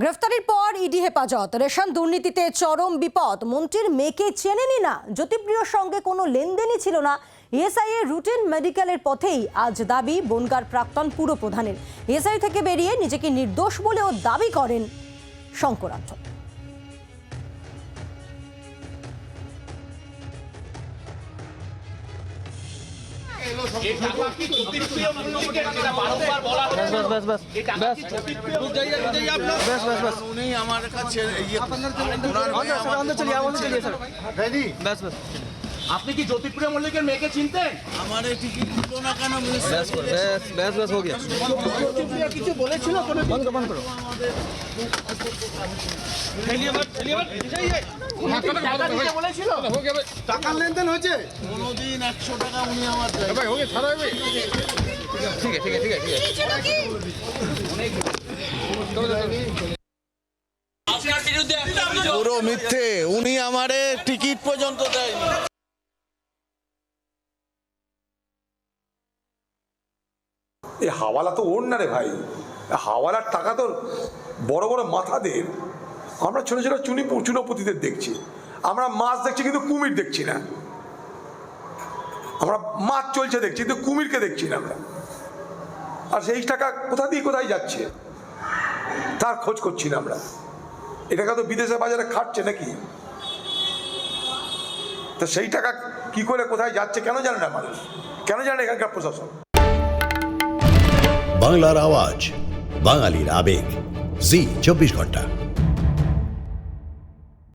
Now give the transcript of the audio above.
গ্রেফতারির পর ইডি হেফাজত, রেশন দুর্নীতিতে চরম বিপদ। মন্ত্রীর মেয়েকে চেনেনি না, জ্যোতিপ্রিয়র সঙ্গে কোনো লেনদেনই ছিল না। ইএসআই এর রুটিন মেডিকেলের পথেই আজ দাবি বনগাঁর প্রাক্তন পুরপ্রধানের। ইএসআই থেকে বেরিয়ে নিজেকে নির্দোষ বলেও দাবি করেন শঙ্করাধ্য। আপনি কি জ্যোতিপ্রিয় মল্লিকের মেয়েকে চিনতেন? আমার টিকিট দিল না কেন? ব্যাস হো গিয়া। জ্যোতিপ্রিয় কিছু বলেছিল? বন্ধ করো। বলেছিল টাকার লেনদেন হয়েছে কোনোদিন 100 টাকা উনি আমার দেয়। ঠিক আছে। পুরো মিথ্যে, উনি আমারে টিকিট পর্যন্ত দেয়নি। এই হাওয়ালা তো ওর না রে ভাই, হাওয়ালার টাকা তো বড় বড় মাথাদের। আমরা ছোট ছোট চুনোপতিদের দেখছি, আমরা মাছ দেখছি কিন্তু কুমির দেখছি না। আমরা মাছ চলছে দেখছি কিন্তু কুমিরকে দেখছি না আমরা। আর সেই টাকা কোথা দিয়ে কোথায় যাচ্ছে তার খোঁজ করছি না আমরা। এটাকে তো বিদেশে বাজারে খাটছে নাকি? তো সেই টাকা কি করে কোথায় যাচ্ছে কেন জানে না মানুষ, কেন জানে এখানকার প্রশাসন? বাংলার আওয়াজ, বাঙালির আবেগ, জি 24 ঘন্টা।